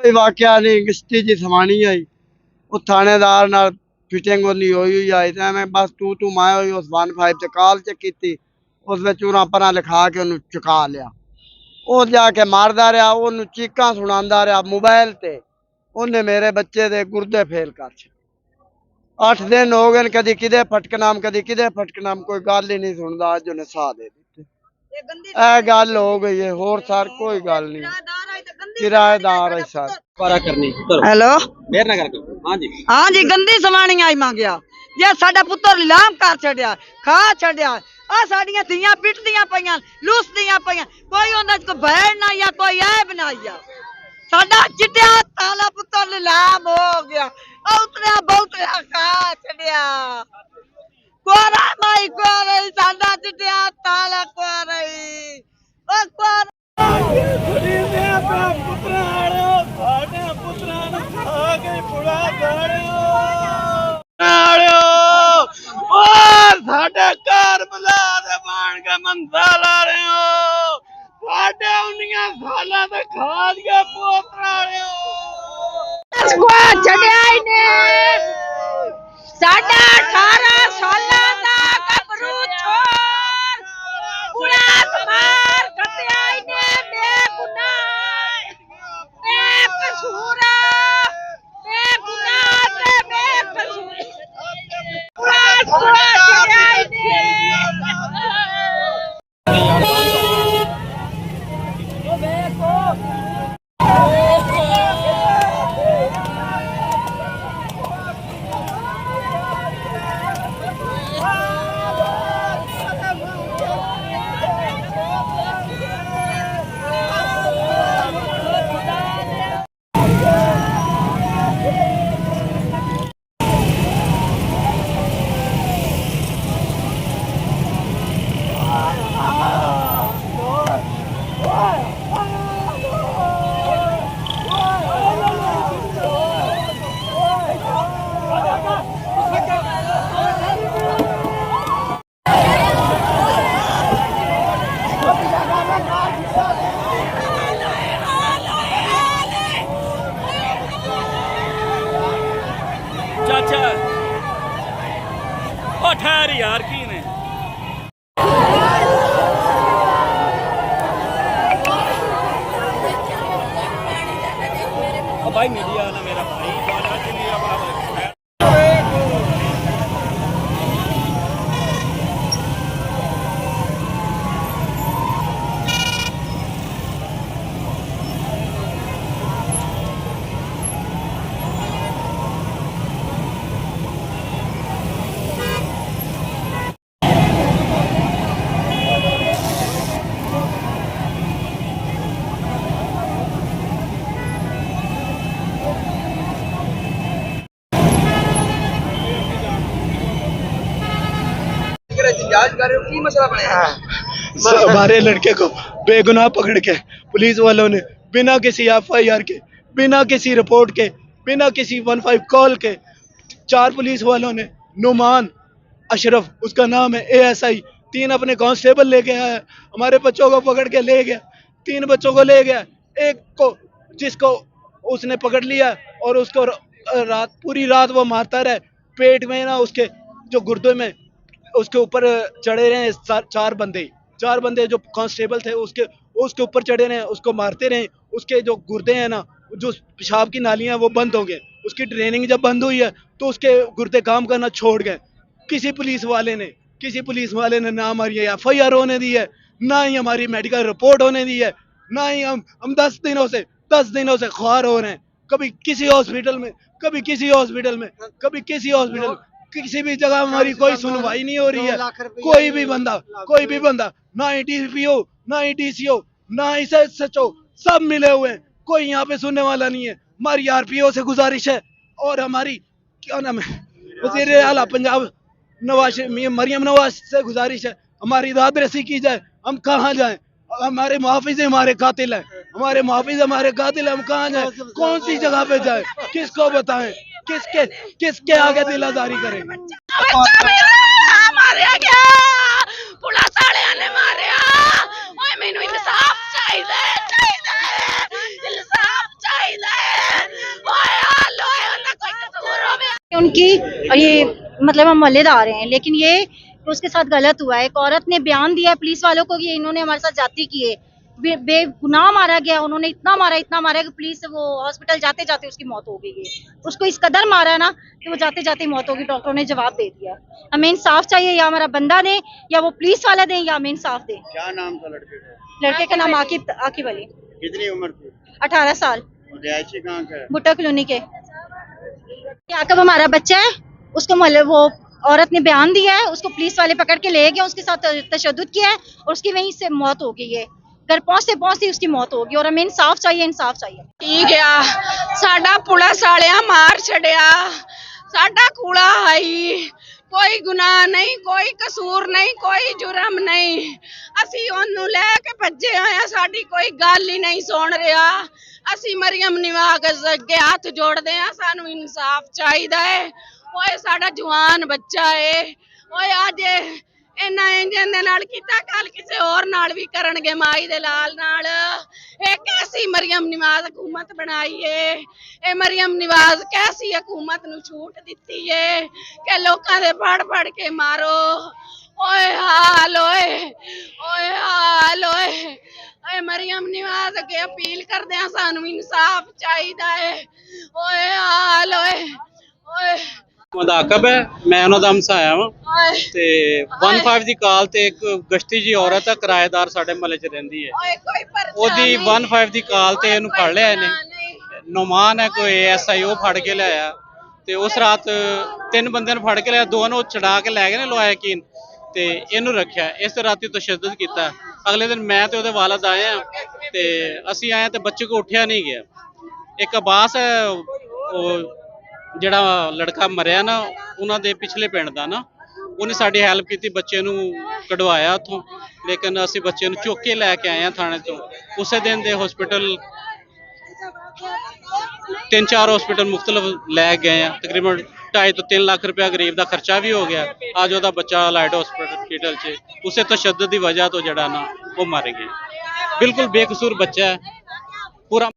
कोई वाकया नहीं, किश्ती जी समानी आई वो थानेदार नाल फिटिंग होनी हुई आई तो मैं बस तू मैं हुई उस 15 च कॉल च की उस चूरा परा लिखा के उन्हें चुका लिया। वो जाके मारदा रहा, उन्हें चीकां सुनांदा रहा मोबाइल ते, उन्हें मेरे बच्चे दे गुर्दे फेल कर छे। 8 दिन हो गए कदी किदे फटकनाम कदी किदे फटकनाम, कोई गल ही नहीं सुनता। अज उन्हें साह दे दिते, ए गल हो गई है, होर सर कोई गल नहीं। किराएदार है सर। हेलो देर ना करके हाँ जी हाँ जी, गंदी समानी आई मांगिया जे साडा पुत्तर लीलाम कर छड़िया, खा छड़िया। आ साडियां धीयां पिटदियां पईयां, लुसदियां पईयां, कोई उन्हां च बैर ना या कोई ऐब ना या। साडा चिट्टिया ताला पुत्तर लीलाम हो गया, उतरिया बहुतरिया खा छड़िया। कोरा माई कोरा साडा चिट्टिया ताला कोरा ओ कोरा साडे घर बुला दे मान के मंसा ला रहे हो, साडे 19 सालां ते खा दिया पोतरा रहे हो। छड़िया ही ने साडा 18 सालां दा गबरू छोर पुलिस मार कटिया ही ने बेगुनाह बेकसूर बेगुनाह ते बेकसूर पुलिस छड़िया ही ने। चाचा ओ ठहर यार की ने ओ भाई मीडिया ना मेरा भाई मेरा बाबा हमारे लड़के को बेगुनाह पकड़ के पुलिस वालों ने बिना किसी FIR के, बिना किसी रिपोर्ट के, बिना किसी 15 कॉल के 4 पुलिस वालों ने, नुमान अशरफ उसका नाम है, ASI 3 अपने कांस्टेबल लेके आया, हमारे बच्चों को पकड़ के ले गया। 3 बच्चों को ले गया, एक को जिसको उसने पकड़ लिया और उसको पूरी रात वो मारता रहा, पेट में ना उसके जो गुर्दे में उसके ऊपर चढ़े रहे 4 बंदे जो कांस्टेबल थे उसके ऊपर चढ़े रहे, उसको मारते रहे। उसके जो गुर्दे हैं ना, जो पेशाब की नालियां वो बंद हो गए। उसकी ट्रेनिंग जब बंद हुई है तो उसके गुर्दे काम करना छोड़ गए। किसी पुलिस वाले ने ना हमारी FIR होने दी है, ना ही हमारी मेडिकल रिपोर्ट होने दी है, ना ही हम 10 दिनों से ख्वार हो रहे हैं। कभी किसी हॉस्पिटल में, कभी किसी हॉस्पिटल में, कभी किसी हॉस्पिटल, किसी भी जगह हमारी कोई सुनवाई नहीं हो रही है। कोई भी बंदा ना ही DPO, ना ही DCO, ना ही SHO, सब मिले हुए हैं, कोई यहाँ पे सुनने वाला नहीं है। हमारी RPO से गुजारिश है और हमारी क्या नाम है वज़ीर आला पंजाब मरियम नवाज से गुजारिश है, हमारी दादरसी की जाए। हम कहाँ जाएं? हमारे मुहाफिज हमारे कातिल हैं, हम कहाँ जाएं? कौन सी जगह पे जाएं? किसको बताएं? किसके आगे दिलादारी करें? मैनू इंसाफ चाहिए। उनकी ये मतलब हम मोहल्लेदार हैं, लेकिन ये उसके साथ गलत हुआ है। एक औरत ने बयान दिया है पुलिस वालों को कि इन्होंने हमारे साथ जाती की है, बेगुनाह मारा गया, उन्होंने इतना मारा कि पुलिस वो हॉस्पिटल जाते जाते उसकी मौत हो गई है। उसको इस कदर मारा है ना कि वो जाते जाते मौत होगी, डॉक्टरों ने जवाब दे दिया। हमें इंसाफ चाहिए, या हमारा बंदा दे या वो पुलिस वाला दे, या हमें इंसाफ दे। क्या नाम था लड़के का? लड़के का नाम आकिब अली, कितनी उम्र थी? 18 साल, रिहायशी कहाँ का है? भुट्टा कॉलोनी के। आकिब हमारा बच्चा है, उसको वो औरत ने बयान दिया है, उसको पुलिस वाले पकड़ के ले गए, उसके साथ तशद्दुद किया है और उसकी वहीं से मौत हो गई है। घर पहुंचते उसकी मौत होगी और हमें इंसाफ चाहिए, इंसाफ चाहिए। ठीक है, साडा पुलिस वालियां मार छड़िया, साडा कूड़ा है, कोई गुनाह नहीं, कोई कसूर नहीं, कोई जुर्म नहीं। असी ओनू लेके भज्जे आए, साडी कोई गल ही नहीं सुन रहा। असी मरियम निवाज अगे हाथ जोड़ते हैं, सानू इंसाफ चाहिए है। ओए साडा जवान बच्चा है, ओए अज इन्ना इंजन दे नाल कीता, कल किसी और नाल भी करनगे, माई दे लाल नाल। एक कैसी मरियम निवाज हुकूमत बनाई है, ए मरियम निवाज कैसी हुकूमत नू छूट दिती है कि लोकां दे पढ़ के मारो। ओए हाल ओए, ओए हाल ओए, ओए मरियम निवाज अगे अपील करदे आ, सानू इंसाफ चाहिदा है। ओए हाल ओए, ओए ਮੁਦਾਕਬ ਹੈ, ਮੈਂ ਉਹਨਾਂ ਦਾ ਹਮਸਾਇਆ ਵਾਂ ਤੇ 15 ਦੀ ਕਾਲ ਤੇ ਇੱਕ ਗਸ਼ਤੀ ਜੀ ਔਰਤ ਹੈ, ਕਿਰਾਏਦਾਰ ਸਾਡੇ ਮਹੱਲੇ 'ਚ ਰਹਿੰਦੀ ਹੈ। ਉਹਦੀ 15 ਦੀ ਕਾਲ ਤੇ ਇਹਨੂੰ ਫੜ ਲਿਆ ਇਹਨੇ। ਨੌਮਾਨ ਹੈ ਕੋਈ ਐਸਆਈ, ਉਹ ਫੜ ਕੇ ਲਿਆਇਆ ਤੇ ਉਸ ਰਾਤ 3 ਬੰਦਿਆਂ ਨੂੰ ਫੜ ਕੇ ਲਿਆ, 2 ਨੂੰ ਛਡਾ ਕੇ ਲੈ ਗਏ ਨੇ ਲੋਹਾ ਯਕੀਨ, ਤੇ ਇਹਨੂੰ ਰੱਖਿਆ। ਇਸ ਰਾਤੀ ਤਸ਼ੱਦਦ ਕੀਤਾ। ਅਗਲੇ ਦਿਨ ਮੈਂ ਤੇ ਉਹਦੇ ਵਾਲਦ ਆਏ ਆ ਤੇ ਅਸੀਂ ਆਏ ਤੇ ਬੱਚੇ ਕੋ ਉੱਠਿਆ ਨਹੀਂ ਗਿਆ। ਇੱਕ ਅਬਾਸ ਹੈ, ਉਹ ਜਿਹੜਾ ਲੜਕਾ ਮਰਿਆ ਨਾ, ਉਹਨਾਂ ਦੇ ਪਿਛਲੇ ਪਿੰਡ ਦਾ ਨਾ, ਉਹਨੇ ਸਾਡੀ ਹੈਲਪ ਕੀਤੀ, ਬੱਚੇ ਨੂੰ ਕਢਵਾਇਆ ਉੱਥੋਂ। ਲੇਕਿਨ ਅਸੀਂ ਬੱਚੇ ਨੂੰ ਚੁੱਕ ਕੇ ਲੈ ਕੇ ਆਏ ਆ ਥਾਣੇ ਤੋਂ। ਉਸੇ ਦਿਨ ਦੇ ਹਸਪੀਟਲ 3-4 ਹਸਪੀਟਲ ਮੁਖਤਲਿਫ ਲੈ ਗਏ ਆ। ਤਕਰੀਬਨ 2.5 ਤੋਂ 3 ਲੱਖ ਰੁਪਇਆ ਗਰੀਬ ਦਾ ਖਰਚਾ ਵੀ ਹੋ ਗਿਆ। ਅੱਜ ਉਹਦਾ ਬੱਚਾ ਲਾਈਟ ਹਸਪੀਟਲ 'ਚ ਉਸੇ ਤਸ਼ੱਦਦ ਦੀ ਵਜ੍ਹਾ ਤੋਂ ਜਿਹੜਾ ਨਾ ਉਹ ਮਰ ਗਿਆ। ਬਿਲਕੁਲ ਬੇਕਸੂਰ ਬੱਚਾ ਹੈ ਪੂਰਾ।